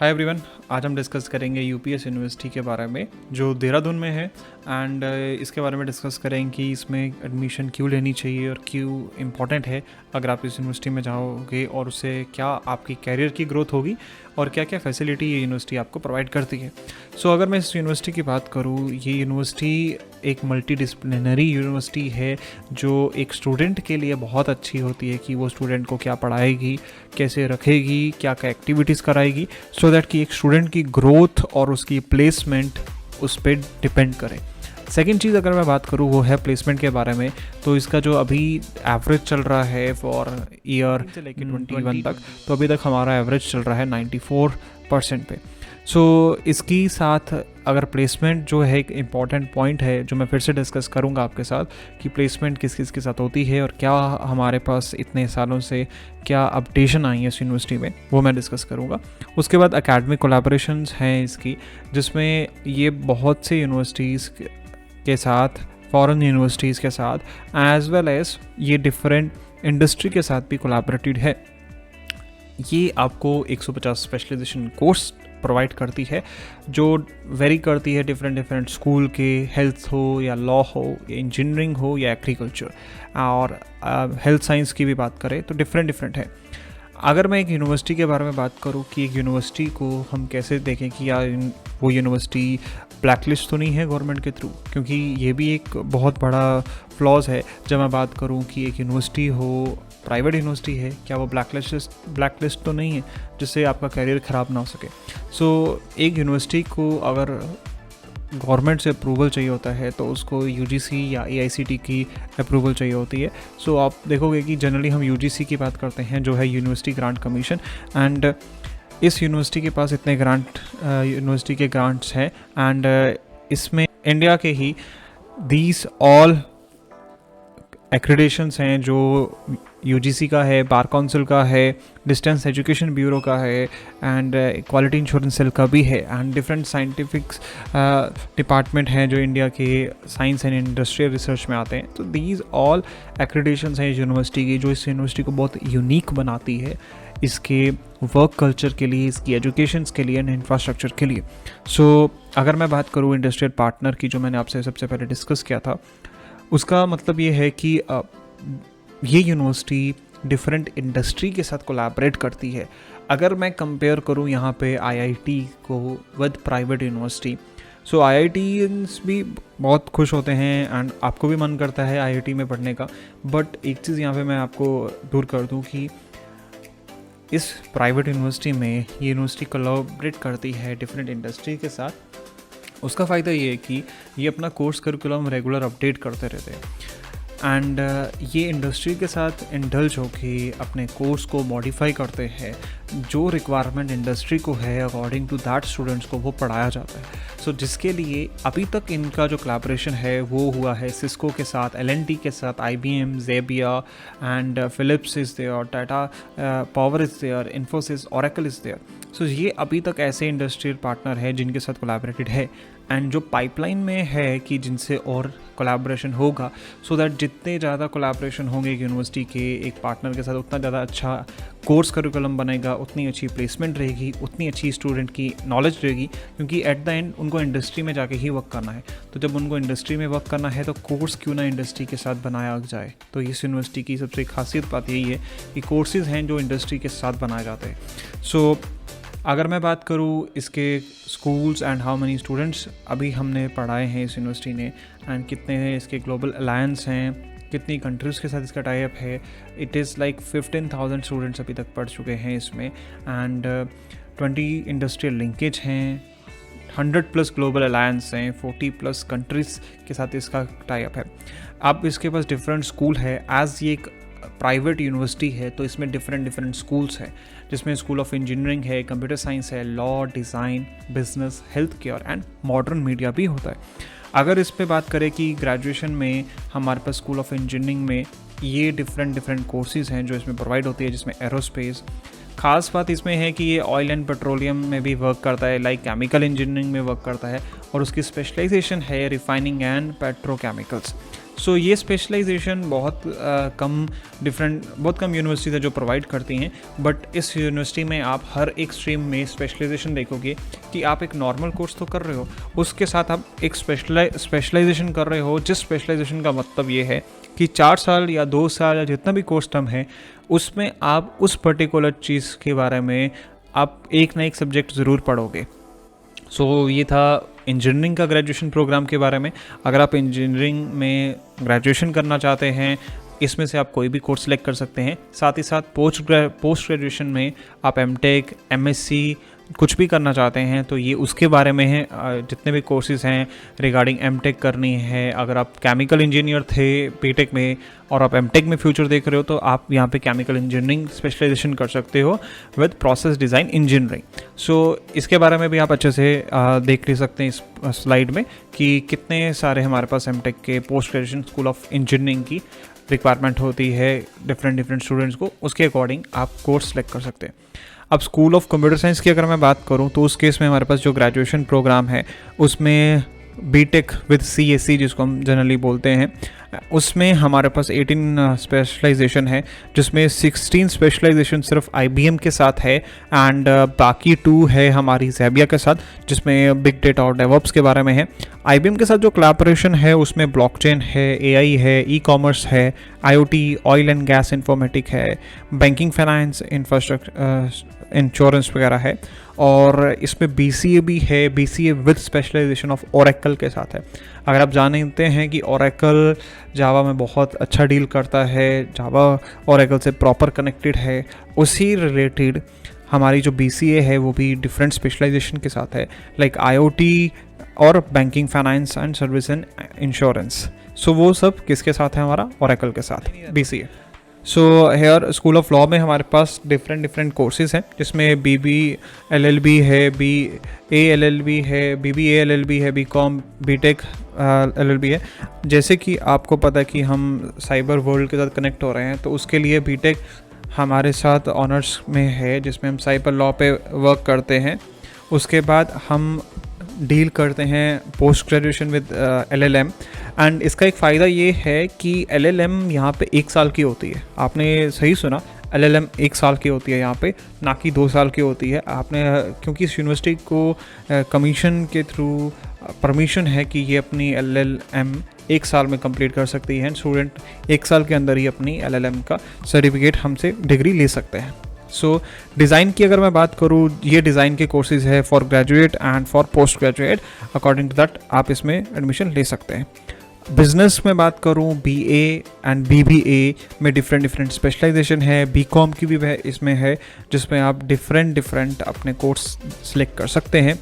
Hi everyone, आज हम discuss करेंगे यूपीएस यूनिवर्सिटी के बारे में जो देहरादून में है एंड इसके बारे में डिस्कस करेंगे कि इसमें एडमिशन क्यों लेनी चाहिए और क्यों इम्पॉर्टेंट है अगर आप इस यूनिवर्सिटी में जाओगे और उससे क्या आपकी कैरियर की ग्रोथ होगी और क्या क्या फैसिलिटी ये यूनिवर्सिटी आपको प्रोवाइड करती है। सो अगर मैं इस यूनिवर्सिटी की बात करूँ, ये यूनिवर्सिटी एक मल्टी डिसिप्लिनरी यूनिवर्सिटी है जो एक स्टूडेंट के लिए बहुत अच्छी होती है कि वो स्टूडेंट को क्या पढ़ाएगी, कैसे रखेगी, क्या क्या एक्टिविटीज़ कराएगी, सो दैट कि एक स्टूडेंट की ग्रोथ और उसकी प्लेसमेंट उस पर डिपेंड करे। सेकेंड चीज़ अगर मैं बात करूँ वो है प्लेसमेंट के बारे में, तो इसका जो अभी एवरेज चल रहा है फॉर ईयर से लेकर 21 तक, तो अभी तक हमारा एवरेज चल रहा है 94% पे। सो इसकी साथ अगर प्लेसमेंट जो है एक इम्पॉर्टेंट पॉइंट है जो मैं फिर से डिस्कस करूंगा आपके साथ कि प्लेसमेंट किस किस के साथ होती है और क्या हमारे पास इतने सालों से क्या अपडेशन आई है इस यूनिवर्सिटी में, वो मैं डिस्कस करूंगा। उसके बाद एकेडमिक कोलैबोरेशंस हैं इसकी, जिसमें ये बहुत से यूनिवर्सिटीज़ के साथ, फॉरेन यूनिवर्सिटीज़ के साथ, एज वेल एज ये डिफरेंट इंडस्ट्री के साथ भी कोलैबोरेटेड है। ये आपको 150 स्पेशलाइजेशन कोर्स प्रोवाइड करती है जो वेरी करती है डिफरेंट स्कूल के, हेल्थ हो या लॉ हो या इंजीनियरिंग हो या एग्रीकल्चर, और हेल्थ साइंस की भी बात करें तो डिफरेंट है। अगर मैं एक यूनिवर्सिटी के बारे में बात करूं कि एक यूनिवर्सिटी को हम कैसे देखें कि यार वो यूनिवर्सिटी ब्लैकलिस्ट तो नहीं है गवर्नमेंट के थ्रू, क्योंकि ये भी एक बहुत बड़ा फ्लॉज है जब मैं बात करूं कि एक यूनिवर्सिटी हो, प्राइवेट यूनिवर्सिटी है, क्या वो ब्लैकलिस्ट तो नहीं है जिससे आपका करियर ख़राब ना हो सके। सो एक यूनिवर्सिटी को अगर गवर्नमेंट से अप्रूवल चाहिए होता है तो उसको यूजीसी या एआईसीटी की अप्रूवल चाहिए होती है। सो आप देखोगे कि जनरली हम यूजीसी की बात करते हैं जो है यूनिवर्सिटी ग्रांट कमीशन, एंड इस यूनिवर्सिटी के पास इतने यूनिवर्सिटी के ग्रांट्स हैं एंड इसमें इंडिया के ही दीज ऑल एक्रेडिशंस हैं जो यूजीसी का है, बार काउंसिल का है, डिस्टेंस एजुकेशन ब्यूरो का है एंड क्वालिटी इंश्योरेंस सेल का भी है, एंड डिफरेंट साइंटिफिक डिपार्टमेंट हैं जो इंडिया के साइंस एंड इंडस्ट्रियल रिसर्च में आते हैं। तो दीज ऑल एक्रेडिशंस हैं यूनिवर्सिटी की जो इस यूनिवर्सिटी को बहुत यूनिक बनाती है इसके वर्क कल्चर के लिए, इसकी एजुकेशन के लिए एंड इंफ्रास्ट्रक्चर के लिए। सो अगर मैं बात करूँ इंडस्ट्रियल पार्टनर की, जो मैंने आपसे सबसे पहले डिस्कस किया था, उसका मतलब ये है कि ये यूनिवर्सिटी डिफरेंट इंडस्ट्री के साथ कोलैबोरेट करती है। अगर मैं कंपेयर करूँ यहाँ पे आईआईटी को with private university, so IITians भी बहुत खुश होते हैं एंड आपको भी मन करता है आईआईटी में पढ़ने का, बट एक चीज़ यहाँ पे मैं आपको दूर कर दूँ कि इस प्राइवेट यूनिवर्सिटी में ये यूनिवर्सिटी कोलैबोरेट करती है डिफरेंट इंडस्ट्री के साथ। उसका फ़ायदा ये है कि ये अपना कोर्स करिकुलम रेगुलर अपडेट करते रहते हैं एंड ये इंडस्ट्री के साथ इंडल्ज होके अपने कोर्स को मॉडिफाई करते हैं, जो रिक्वायरमेंट इंडस्ट्री को है अकॉर्डिंग टू दैट स्टूडेंट्स को वो पढ़ाया जाता है। सो जिसके लिए अभी तक इनका जो कोलैबोरेशन है वो हुआ है सिस्को के साथ, एलएनटी के साथ, IBM, Xebia and Philips is there, Tata Power is there, Infosys, Oracle is there. So ये अभी तक ऐसे इंडस्ट्रियल पार्टनर है जिनके साथ कोलैबोरेटेड है एंड जो पाइपलाइन में है कि जिनसे और कोलैबोरेशन होगा, सो दैट जितने ज़्यादा कोलैबोरेशन होंगे एक यूनिवर्सिटी के एक पार्टनर के साथ उतना ज़्यादा अच्छा कोर्स करिकुलम बनेगा, उतनी अच्छी प्लेसमेंट रहेगी, उतनी अच्छी स्टूडेंट की नॉलेज रहेगी, क्योंकि एट द एंड उनको इंडस्ट्री में जाके ही वर्क करना है। तो जब उनको इंडस्ट्री में वर्क करना है तो कोर्स क्यों ना इंडस्ट्री के साथ बनाया जाए। तो इस यूनिवर्सिटी की सबसे खासियत बात यही है कि कोर्सेज़ हैं जो इंडस्ट्री के साथ बनाए जाते हैं। सो अगर मैं बात करूँ इसके schools and how many students अभी हमने पढ़ाए हैं इस यूनिवर्सिटी ने एंड कितने हैं इसके ग्लोबल अलायंस हैं, कितनी कंट्रीज़ के साथ इसका टाई अप है, इट इज़ लाइक 15,000 स्टूडेंट्स अभी तक पढ़ चुके हैं इसमें एंड 20 इंडस्ट्रियल लिंकेज हैं, 100+ ग्लोबल अलायंस हैं, 40+ कंट्रीज़ के साथ इसका टाई अप है। अब इसके पास डिफरेंट स्कूल है, एज़ ये एक प्राइवेट यूनिवर्सिटी है तो इसमें डिफरेंट स्कूल्स हैं, जिसमें स्कूल ऑफ इंजीनियरिंग है, कंप्यूटर साइंस है, law, design, business, health care and modern media भी होता है। अगर इस पे बात करें कि ग्रेजुएशन में हमारे पास स्कूल ऑफ इंजीनियरिंग में ये डिफरेंट कोर्सेज़ हैं जो इसमें प्रोवाइड होती है, जिसमें एरोस्पेस, ख़ास बात इसमें है कि ये ऑयल एंड पेट्रोलियम में भी वर्क करता है, लाइक केमिकल इंजीनियरिंग में वर्क करता है, और उसकी स्पेशलाइजेशन है रिफाइनिंग एंड पेट्रोकेमिकल्स। सो ये स्पेशलाइजेशन बहुत कम यूनिवर्सिटीज़ है जो प्रोवाइड करती हैं, बट इस यूनिवर्सिटी में आप हर एक स्ट्रीम में स्पेशलाइजेशन देखोगे कि आप एक नॉर्मल कोर्स तो कर रहे हो, उसके साथ आप एक स्पेशलाइजेशन कर रहे हो, जिस स्पेशलाइजेशन का मतलब ये है कि 4 साल या 2 साल या जितना भी कोर्स टर्म है उसमें आप उस पर्टिकुलर चीज़ के बारे में आप एक ना एक सब्जेक्ट ज़रूर पढ़ोगे। सो ये था इंजीनियरिंग का ग्रेजुएशन प्रोग्राम के बारे में। अगर आप इंजीनियरिंग में ग्रेजुएशन करना चाहते हैं, इसमें से आप कोई भी कोर्स सेलेक्ट कर सकते हैं। साथ ही साथ पोस्ट ग्रेजुएशन में आप एमटेक, एमएससी कुछ भी करना चाहते हैं तो ये उसके बारे में है। जितने भी कोर्सेज़ हैं रिगार्डिंग एमटेक करनी है, अगर आप केमिकल इंजीनियर थे बीटेक में और आप एमटेक में फ्यूचर देख रहे हो तो आप यहाँ पे केमिकल इंजीनियरिंग स्पेशलाइजेशन कर सकते हो विद प्रोसेस डिज़ाइन इंजीनियरिंग। सो इसके बारे में भी आप अच्छे से देख ले सकते हैं इस स्लाइड में कि कितने सारे हमारे पास एमटेक के post graduation school of engineering की रिक्वायरमेंट होती है डिफरेंट स्टूडेंट्स को, उसके अकॉर्डिंग आप कोर्स सेलेक्ट कर सकते हैं। अब स्कूल ऑफ कंप्यूटर साइंस की अगर मैं बात करूं तो उस केस में हमारे पास जो ग्रेजुएशन प्रोग्राम है उसमें बीटेक विद सीएससी जिसको हम जनरली बोलते हैं, उसमें हमारे पास 18 स्पेशलाइजेशन है, जिसमें 16 स्पेशलाइजेशन सिर्फ आईबीएम के साथ है एंड बाकी 2 है हमारी ज़ेबिया के साथ, जिसमें बिग डेटा और डेवऑप्स के बारे में है। आईबीएम के साथ जो कोलैबोरेशन है उसमें ब्लॉकचेन है, एआई है, ई कॉमर्स है, IoT, oil and gas informatic है, बैंकिंग फाइनेंस, इंफ्रास्ट्रक्चर, इंश्योरेंस वगैरह है। और इसमें बीसीए भी है, BCA with specialisation of Oracle के साथ है। अगर आप जानते हैं कि ओरेकल जावा में बहुत अच्छा डील करता है, जावा ओरेकल से प्रॉपर कनेक्टेड है, उसी रिलेटेड हमारी जो बीसीए है वो भी डिफरेंट स्पेशलाइजेशन के साथ है, लाइक आईओटी और banking finance and service and insurance. So वो सब किसके साथ है? हमारा ओरेकल के साथ BCA. So here school of law में हमारे पास डिफरेंट कोर्सेज़ हैं, जिसमें बीबी एलएलबी है, बीए एलएलबी है, बीबीए एलएलबी है, बीकॉम, बीटेक एलएलबी है। जैसे कि आपको पता है कि हम साइबर वर्ल्ड के साथ कनेक्ट हो रहे हैं, तो उसके लिए बीटेक हमारे साथ ऑनर्स में है, जिसमें हम साइबर लॉ पे वर्क करते हैं। उसके बाद हम डील करते हैं post graduation with LLM, and इसका एक फ़ायदा ये है कि एलएलएम यहाँ पे 1 साल की होती है। आपने सही सुना, एलएलएम 1 साल की होती है यहाँ पे, ना कि 2 साल की होती है। आपने क्योंकि इस यूनिवर्सिटी को कमीशन के थ्रू परमिशन है कि ये अपनी एलएलएम 1 साल में कंप्लीट कर सकती है। स्टूडेंट 1 साल के अंदर ही अपनी एलएलएम का सर्टिफिकेट हमसे डिग्री ले सकते हैं। सो डिज़ाइन की अगर मैं बात करूँ, ये डिज़ाइन के कोर्सेज़ है for graduate and for post graduate, according to that आप इसमें एडमिशन ले सकते हैं। बिजनेस में बात करूँ, बीए एंड बीबीए में डिफरेंट स्पेशलाइजेशन है, बीकॉम की भी इसमें है, जिसमें आप डिफरेंट अपने कोर्स सेलेक्ट कर सकते हैं।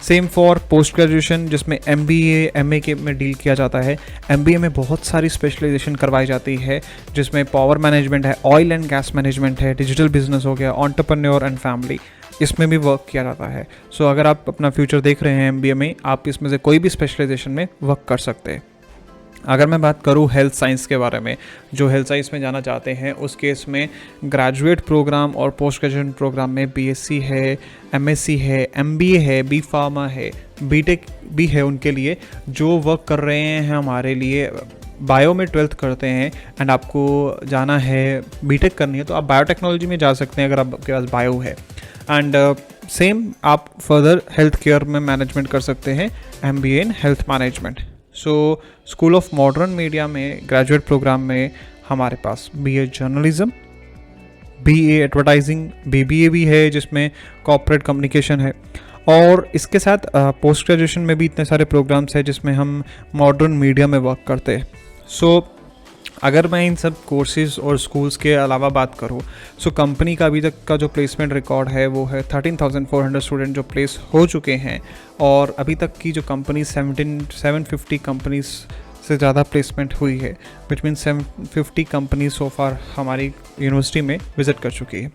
सेम फॉर पोस्ट ग्रेजुएशन, जिसमें एमबीए एमए के में डील किया जाता है। एमबीए में बहुत सारी स्पेशलाइजेशन करवाई जाती है, जिसमें पावर मैनेजमेंट है, ऑयल एंड गैस मैनेजमेंट है, डिजिटल बिजनेस हो गया, एंटरप्रेन्योर एंड फैमिली, इसमें भी वर्क किया जाता है। सो अगर आप अपना फ्यूचर देख रहे हैं एमबीए में, आप इसमें से कोई भी स्पेशलाइजेशन में वर्क कर सकते हैं। अगर मैं बात करूँ हेल्थ साइंस के बारे में, जो हेल्थ साइंस में जाना चाहते हैं, उस केस में ग्रेजुएट प्रोग्राम और पोस्ट ग्रेजुएट प्रोग्राम में बीएससी है, एमएससी है, एमबीए है, बी फार्मा है, बीटेक भी है उनके लिए जो वर्क कर रहे हैं हमारे लिए। बायो में 12th करते हैं एंड आपको जाना है बीटेक करनी है तो आप बायोटेक्नोलॉजी में जा सकते हैं अगर आपके पास बायो है। एंड सेम आप फर्दर हेल्थ केयर में मैनेजमेंट कर सकते हैं, MBA in health management. So school of modern media में ग्रेजुएट प्रोग्राम में हमारे पास BA journalism, BA advertising, BBA भी है जिसमें कॉर्पोरेट कम्युनिकेशन है। और इसके साथ पोस्ट ग्रेजुएशन में भी इतने सारे प्रोग्राम्स हैं जिसमें हम मॉडर्न मीडिया में वर्क करते हैं। सो अगर मैं इन सब कोर्सेज़ और स्कूल्स के अलावा बात करूँ, सो कंपनी का अभी तक का जो प्लेसमेंट रिकॉर्ड है वो है 13,400 स्टूडेंट जो प्लेस हो चुके हैं, और अभी तक की जो कंपनी 750 कंपनीज से ज़्यादा प्लेसमेंट हुई है, विच मीन 750 कंपनीज सो फार हमारी यूनिवर्सिटी में विज़िट कर चुकी है।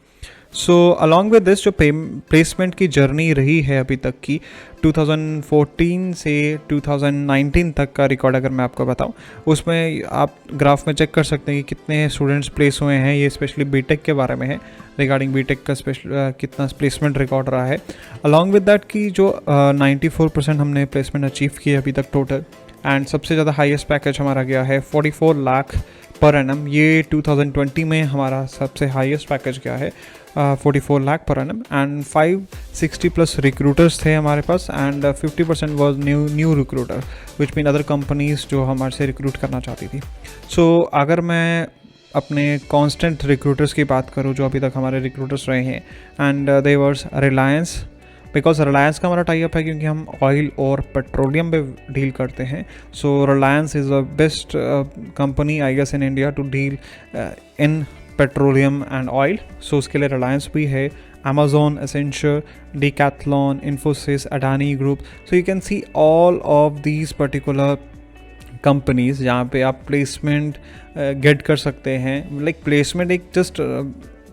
सो अलॉन्ग विद दिस जो प्लेसमेंट की जर्नी रही है अभी तक की, 2014 से 2019 तक का रिकॉर्ड अगर मैं आपको बताऊं, उसमें आप ग्राफ में चेक कर सकते हैं कि कितने स्टूडेंट्स प्लेस हुए हैं। ये स्पेशली बीटेक के बारे में है, रिगार्डिंग बीटेक का कितना प्लेसमेंट रिकॉर्ड रहा है। अलॉन्ग विद दैट की जो 94% हमने प्लेसमेंट अचीव की है अभी तक टोटल, एंड सबसे ज़्यादा हाईएस्ट पैकेज हमारा गया है 44 लाख पर एनम। ये 2020 में हमारा सबसे हाईएस्ट पैकेज गया है 44 lakh per annum. And 560+ recruiters थे हमारे पास, and 50% was new recruiter, which mean other companies जो हमारे से रिक्रूट करना चाहती थी। सो अगर मैं अपने कांस्टेंट रिक्रूटर्स की बात करूँ जो अभी तक हमारे रिक्रूटर्स रहे हैं, and they were Reliance, because Reliance का हमारा टाई अप है क्योंकि हम ऑयल और पेट्रोलियम पे डील करते हैं। So Reliance is the best company I guess in India to deal in petroleum and oil. So उसके लिए रिलायंस भी है, Amazon, Accenture, Decathlon, Infosys, Adani Group. So you can see all of these particular companies जहाँ पे आप placement gate कर सकते हैं। लाइक प्लेसमेंट एक जस्ट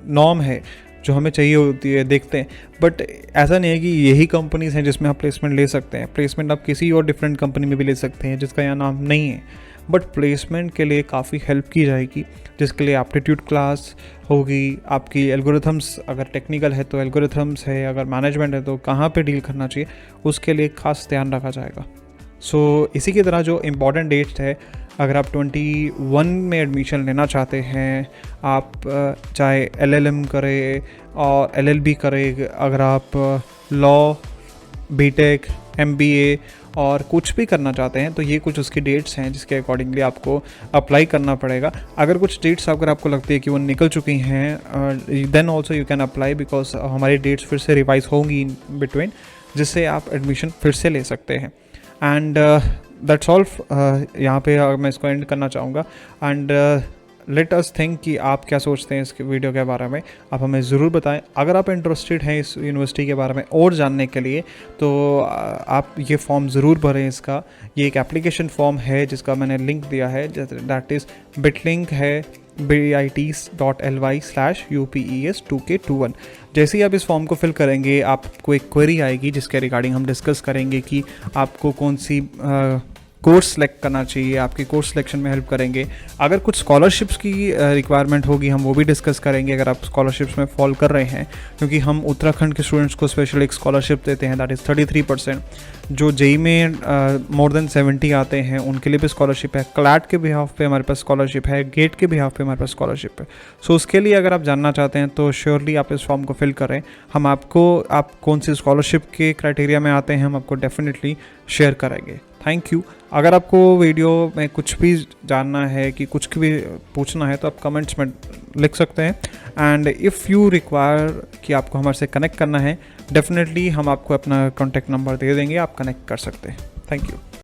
नॉर्म है जो हमें चाहिए होती है, देखते हैं, बट ऐसा नहीं है कि यही कंपनीज़ हैं जिसमें आप प्लेसमेंट ले सकते हैं। प्लेसमेंट आप किसी और डिफरेंट कंपनी में भी ले सकते हैं जिसका यहाँ नाम नहीं है, बट प्लेसमेंट के लिए काफ़ी हेल्प की जाएगी, जिसके लिए एप्टीट्यूड क्लास होगी, आपकी एल्गोरिथम्स, अगर टेक्निकल है तो एल्गोरिथम्स है, अगर मैनेजमेंट है तो कहाँ पे डील करना चाहिए उसके लिए खास ध्यान रखा जाएगा। सो इसी की तरह जो इम्पॉर्टेंट डेट्स है, अगर आप 21 में एडमिशन लेना चाहते हैं, आप चाहे LLM करें और LLB करें, अगर आप लॉ, बीटेक, MBA और कुछ भी करना चाहते हैं, तो ये कुछ उसकी डेट्स हैं जिसके अकॉर्डिंगली आपको अप्लाई करना पड़ेगा। अगर कुछ डेट्स अगर आपको लगती है कि वो निकल चुकी हैं, then also you can apply, because हमारी डेट्स फिर से रिवाइज होंगी इन बिटवीन, जिससे आप एडमिशन फिर से ले सकते हैं। And that's all. यहाँ पे मैं इसको एंड करना चाहूँगा। एंड लेट अस थिंक कि आप क्या सोचते हैं इस वीडियो के बारे में, आप हमें ज़रूर बताएं। अगर आप इंटरेस्टेड हैं इस यूनिवर्सिटी के बारे में और जानने के लिए, तो आप ये फॉर्म ज़रूर भरें। इसका ये एक एप्लीकेशन फॉर्म है जिसका मैंने लिंक दिया है, दैट इज़ बिटलिंक है, bit.ly/UPES2K21। जैसे ही आप इस फॉर्म को फिल करेंगे, आपको एक क्वेरी आएगी जिसके रिगार्डिंग हम डिस्कस करेंगे कि आपको कौन सी कोर्स सेलेक्ट करना चाहिए, आपकी कोर्स सिलेक्शन में हेल्प करेंगे। अगर कुछ स्कॉलरशिप्स की रिक्वायरमेंट होगी, हम वो भी डिस्कस करेंगे अगर आप स्कॉलरशिप्स में फॉल कर रहे हैं, क्योंकि हम उत्तराखंड के स्टूडेंट्स को स्पेशल एक स्कॉलरशिप देते हैं, दैट इज़ 33%। जो जेई में मोर देन 70 आते हैं उनके लिए भी स्कॉलरशिप है। क्लैट के बिहाफ पे हमारे पास स्कॉलरशिप है, गेट के बिहाफ पे हमारे पास स्कॉलरशिप है। सो उसके लिए अगर आप जानना चाहते हैं तो श्योरली आप इस फॉर्म को फिल करें। हम आपको, आप कौन सी स्कॉलरशिप के क्राइटेरिया में आते हैं, हम आपको डेफिनेटली शेयर करेंगे। Thank you. अगर आपको वीडियो में कुछ भी जानना है कि कुछ भी पूछना है तो आप कमेंट्स में लिख सकते हैं। एंड इफ़ यू रिक्वायर कि आपको हमारे से कनेक्ट करना है, डेफिनेटली हम आपको अपना कॉन्टैक्ट नंबर दे देंगे, आप कनेक्ट कर सकते हैं। Thank you.